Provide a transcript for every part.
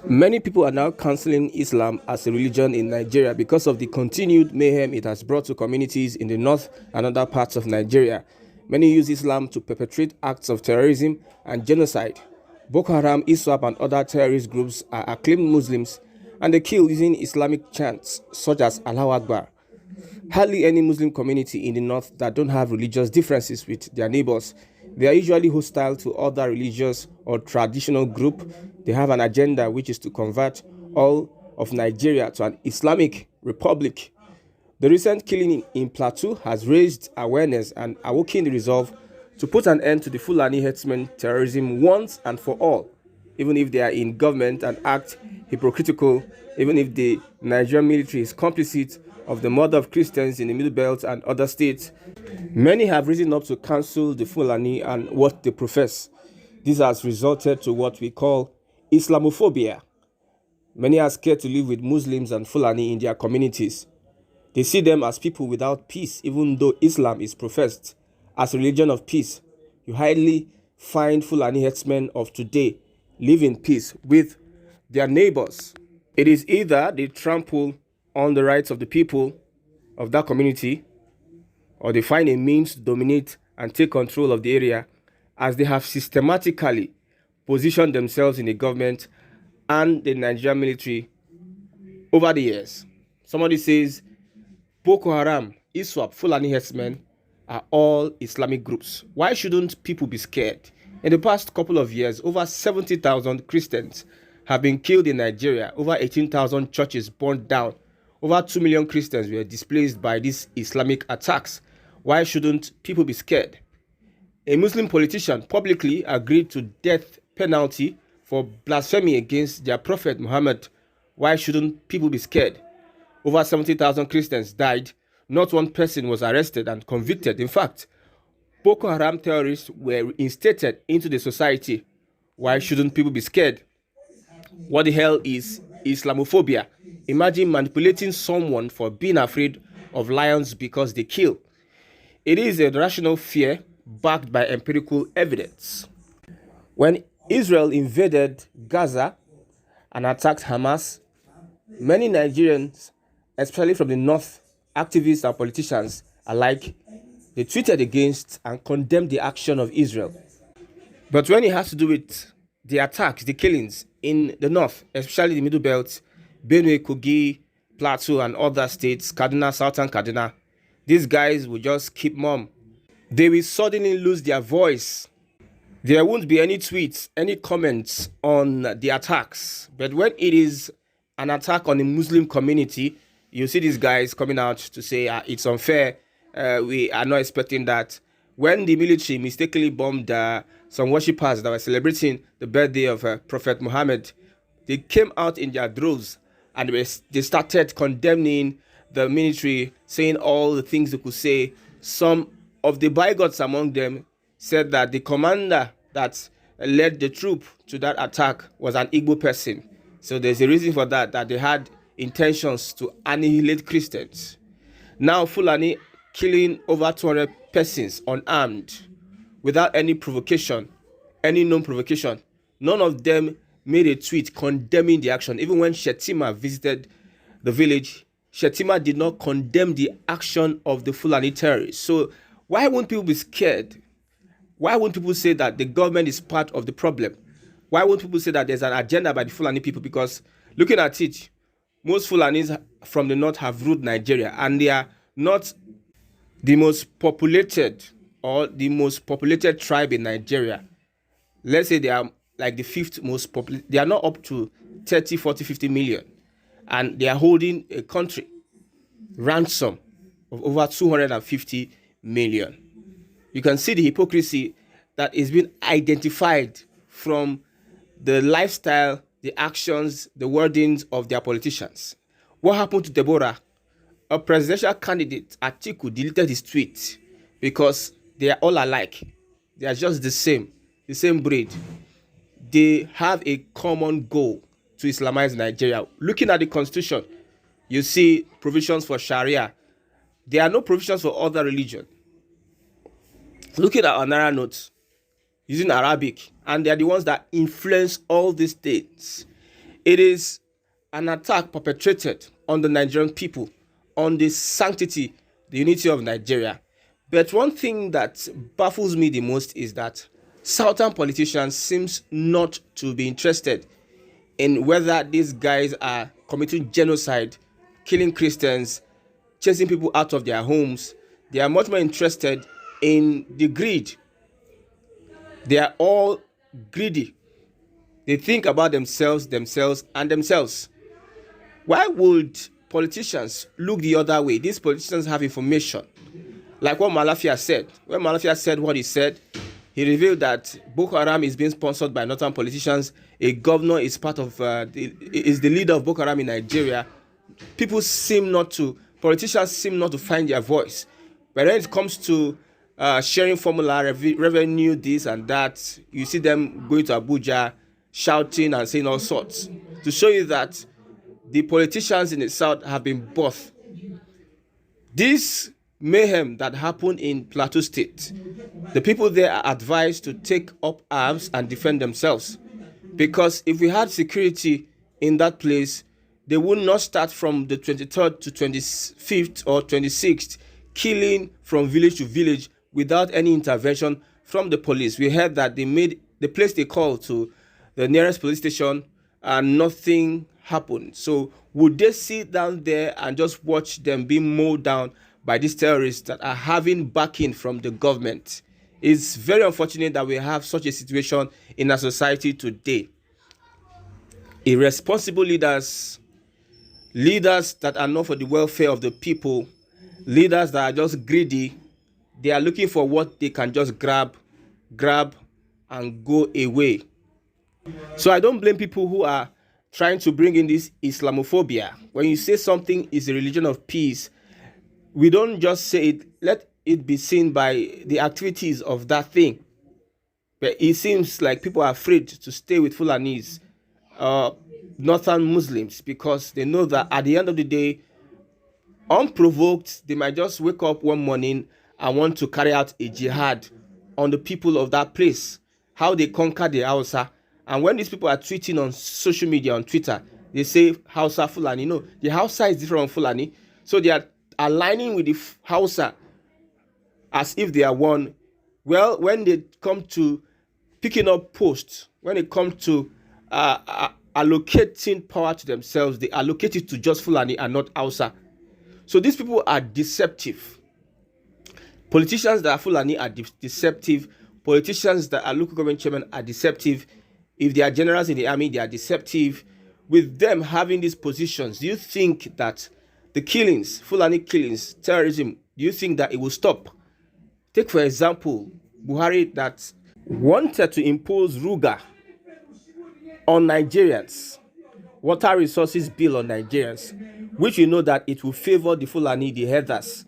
Many people are now canceling Islam as a religion in Nigeria because of the continued mayhem it has brought to communities in the north and other parts of Nigeria. Many use Islam to perpetrate acts of terrorism and genocide. Boko Haram, ISWAP, and other terrorist groups are acclaimed Muslims and they kill using Islamic chants such as Allahu Akbar. Hardly any Muslim community in the north that don't have religious differences with their neighbors. They are usually hostile to other religious or traditional group. They have an agenda which is to convert all of Nigeria to an Islamic republic. The recent killing in Plateau has raised awareness and awoken the resolve to put an end to the Fulani herdsmen terrorism once and for all, even if they are in government and act hypocritical, even if the Nigerian military is complicit of the murder of Christians in the Middle Belt and other states. Many have risen up to cancel the Fulani and what they profess. This has resulted to what we call Islamophobia. Many are scared to live with Muslims and Fulani in their communities. They see them as people without peace, even though Islam is professed as a religion of peace. You hardly find Fulani herdsmen of today live in peace with their neighbors. It is either they trample on the rights of the people of that community, or they find a means to dominate and take control of the area, as they have systematically positioned themselves in the government and the Nigerian military over the years. Somebody says Boko Haram, ISWAP, Fulani herdsmen are all Islamic groups. Why shouldn't people be scared? In the past couple of years, over 70,000 Christians have been killed in Nigeria, over 18,000 churches burned down, over 2 million Christians were displaced by these Islamic attacks. Why shouldn't people be scared? A Muslim politician publicly agreed to death penalty for blasphemy against their prophet Muhammad. Why shouldn't people be scared? Over 70,000 Christians died. Not one person was arrested and convicted. In fact, Boko Haram terrorists were instated into the society. Why shouldn't people be scared? What the hell is Islamophobia? Imagine manipulating someone for being afraid of lions because they kill. It is a rational fear backed by empirical evidence. When Israel invaded Gaza and attacked Hamas, many Nigerians, especially from the north, activists and politicians alike, they tweeted against and condemned the action of Israel. But when it has to do with the attacks, the killings in the north, especially the Middle Belt, Benue, Kogi, Plateau, and other states, Kaduna, Southern Kaduna, these guys will just keep mum. They will suddenly lose their voice. There won't be any tweets, any comments on the attacks. But when it is an attack on the Muslim community, you see these guys coming out to say it's unfair. We are not expecting that. When the military mistakenly bombed some worshippers that were celebrating the birthday of Prophet Muhammad, they came out in their droves and they started condemning the military, saying all the things they could say. Some of the bigots among them said that the commander that led the troop to that attack was an Igbo person. So there's a reason for that they had intentions to annihilate Christians. Now Fulani killing over 200 persons unarmed without any provocation, any known provocation. None of them made a tweet condemning the action. Even when Shetima visited the village, Shetima did not condemn the action of the Fulani terrorists. So why won't people be scared? Why won't people say that the government is part of the problem? Why won't people say that there's an agenda by the Fulani people? Because looking at it, most Fulanis from the north have ruled Nigeria, and they are not the most populated or the most populated tribe in Nigeria. Let's say they are like the fifth most populated. They are not up to 30, 40, 50 million. And they are holding a country ransom of over 250 million. You can see the hypocrisy that is being identified from the lifestyle, the actions, the wordings of their politicians. What happened to Deborah? A presidential candidate, Atiku, deleted his tweet because they are all alike. They are just the same breed. They have a common goal to Islamize Nigeria. Looking at the constitution, you see provisions for Sharia. There are no provisions for other religion. Looking at another notes, using Arabic, and they are the ones that influence all these things. It is an attack perpetrated on the Nigerian people, on the sanctity, the unity of Nigeria. But one thing that baffles me the most is that southern politicians seems not to be interested in whether these guys are committing genocide, killing Christians, chasing people out of their homes. They are much more interested in the greed. They are all greedy. They think about themselves, and themselves. Why would politicians look the other way? These politicians have information. Like what Malafia said. When Malafia said what he said, he revealed that Boko Haram is being sponsored by northern politicians. A governor is is the leader of Boko Haram in Nigeria. Politicians seem not to find their voice. But when it comes to sharing formula, revenue, this and that, you see them going to Abuja, shouting and saying all sorts. To show you that the politicians in the south have been both. This mayhem that happened in Plateau State, the people there are advised to take up arms and defend themselves. Because if we had security in that place, they would not start from the 23rd to 25th or 26th, killing from village to village without any intervention from the police. We heard that they placed a call to the nearest police station and nothing happened. So would they sit down there and just watch them being mowed down by these terrorists that are having backing from the government? It's very unfortunate that we have such a situation in our society today. Irresponsible leaders that are not for the welfare of the people, leaders that are just greedy, they are looking for what they can just grab and go away. So I don't blame people who are trying to bring in this Islamophobia. When you say something is a religion of peace, we don't just say it, let it be seen by the activities of that thing. But it seems like people are afraid to stay with Fulanis, northern Muslims, because they know that at the end of the day, unprovoked, they might just wake up one morning and want to carry out a jihad on the people of that place. How they conquer the Hausa. And when these people are tweeting on social media, on Twitter, they say Hausa Fulani. No, the Hausa is different from Fulani. So they are aligning with the Hausa as if they are one. Well, when they come to picking up posts, when it comes to allocating power to themselves, they allocate it to just Fulani and not Hausa. So these people are deceptive. Politicians that are Fulani are deceptive. Politicians that are local government chairmen are deceptive. If they are generals in the army, they are deceptive. With them having these positions, do you think that the killings, Fulani killings, terrorism, do you think that it will stop? Take for example, Buhari that wanted to impose Ruga on Nigerians, water resources bill on Nigerians, which you know that it will favor the Fulani, the herders.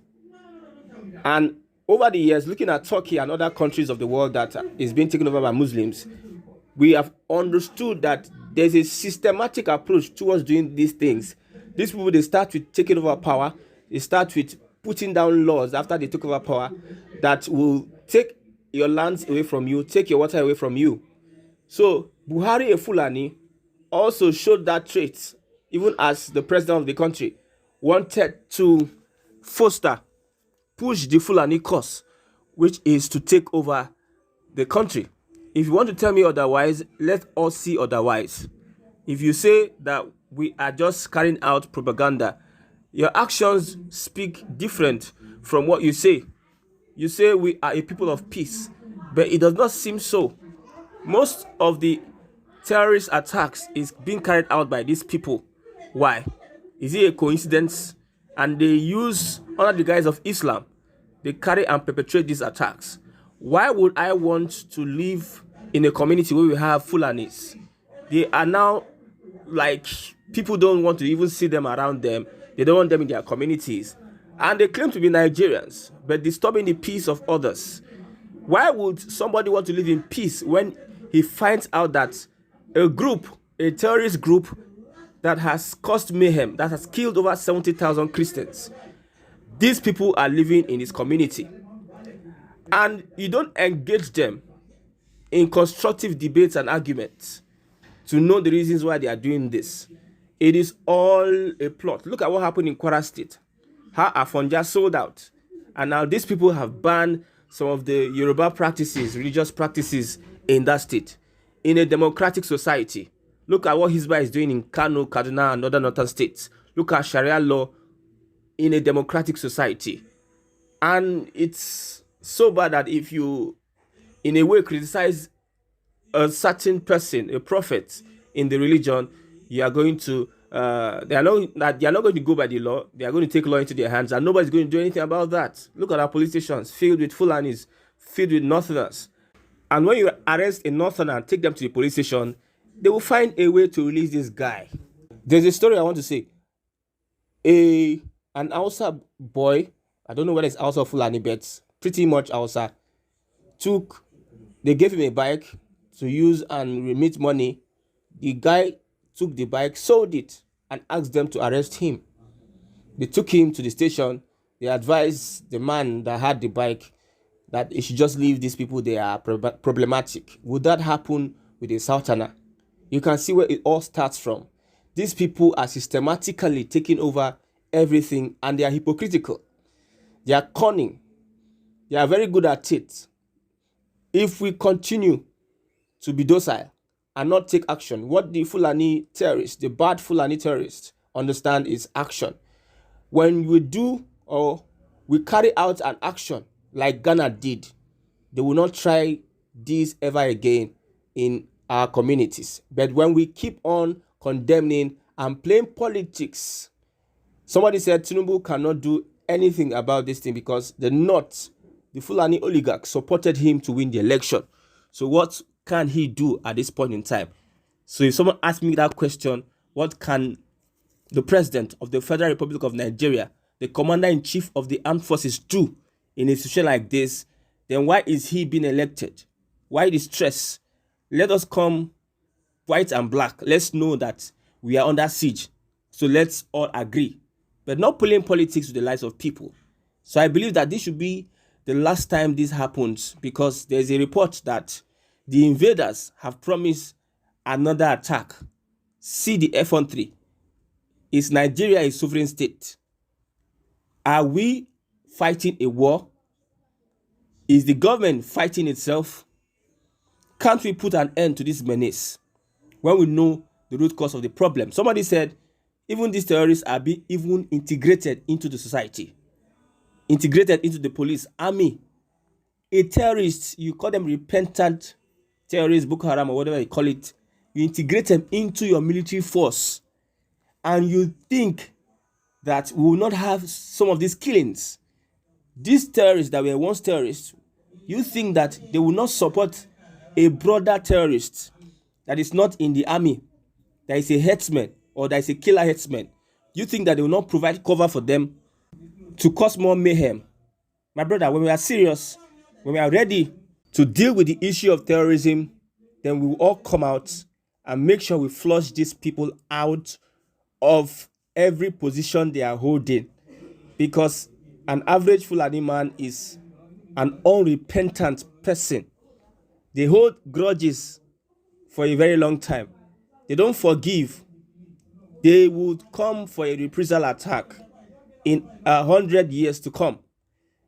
And over the years, looking at Turkey and other countries of the world that is being taken over by Muslims, we have understood that there's a systematic approach towards doing these things. These people, they start with taking over power. They start with putting down laws after they took over power that will take your lands away from you, take your water away from you. So Buhari, a Fulani, also showed that trait, even as the president of the country, wanted to push the Fulani cause, which is to take over the country. If you want to tell me otherwise, let us see otherwise. If you say that we are just carrying out propaganda, your actions speak different from what you say. You say we are a people of peace, but it does not seem so. Most of the terrorist attacks is being carried out by these people. Why? Is it a coincidence? And they use, under the guise of Islam, they carry and perpetrate these attacks. Why would I want to live in a community where we have Fulanis? They are now like, people don't want to even see them around them. They don't want them in their communities. And they claim to be Nigerians, but disturbing the peace of others. Why would somebody want to live in peace when he finds out that a terrorist group that has caused mayhem, that has killed over 70,000 Christians, these people are living in his community? And you don't engage them in constructive debates and arguments to know the reasons why they are doing this. It is all a plot. Look at what happened in Kwara State. How Afonja sold out. And now these people have banned some of the Yoruba practices, religious practices in that state. In a democratic society, look at what Hizbah is doing in Kano, Kaduna, and other northern states. Look at Sharia law in a democratic society. And it's so bad that if you, in a way, criticize a certain person, a prophet in the religion, you are going to they are not going to go by the law. They are going to take law into their hands, and nobody's going to do anything about that. Look at our police stations filled with Fulanis, filled with Northerners. And when you arrest a Northerner and take them to the police station, they will find a way to release this guy. There's a story I want to say. An Hausa boy, I don't know whether it's Hausa or Fulani, but pretty much Hausa, they gave him a bike to use and remit money. The guy took the bike, sold it, and asked them to arrest him. They took him to the station. They advised the man that had the bike that he should just leave these people. They are problematic. Would that happen with a Southerner? You can see where it all starts from. These people are systematically taking over everything, and they are hypocritical. They are cunning. They are very good at it. If we continue to be docile and not take action, what the Fulani terrorists, the bad Fulani terrorists, understand is action. When we do or we carry out an action like Ghana did, they will not try this ever again in our communities. But when we keep on condemning and playing politics, somebody said Tinubu cannot do anything about this thing because the North, the Fulani oligarchs, supported him to win the election. So what can he do at this point in time? So if someone asks me that question, what can the president of the Federal Republic of Nigeria, the commander-in-chief of the armed forces, do in a situation like this, then why is he being elected? Why the stress? Let us come white and black. Let's know that we are under siege. So let's all agree. But not playing politics with the lives of people. So I believe that this should be the last time this happens, because there's a report that the invaders have promised another attack. See the F-13. Is Nigeria a sovereign state? Are we fighting a war? Is the government fighting itself? Can't we put an end to this menace when we know the root cause of the problem? Somebody said, even these terrorists are being even integrated into the society, integrated into the police, army. A terrorist, you call them repentant terrorists, Boko Haram or whatever you call it, you integrate them into your military force, and you think that we will not have some of these killings. These terrorists that were once terrorists, you think that they will not support a brother terrorist that is not in the army, that is a headsman or that is a killer headsman. You think that they will not provide cover for them to cause more mayhem? My brother, when we are serious, when we are ready to deal with the issue of terrorism, then we will all come out and make sure we flush these people out of every position they are holding. Because an average Fulani man is an unrepentant person. They hold grudges for a very long time. They don't forgive. They would come for a reprisal attack in 100 years to come.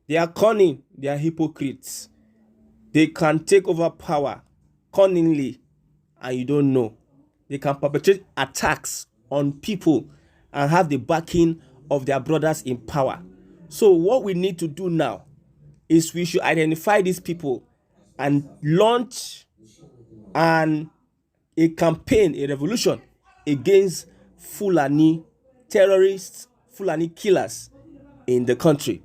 They are cunning. They are hypocrites. They can take over power cunningly, and you don't know. They can perpetrate attacks on people and have the backing of their brothers in power. So what we need to do now is we should identify these people and launch a campaign, a revolution against Fulani terrorists, Fulani killers in the country.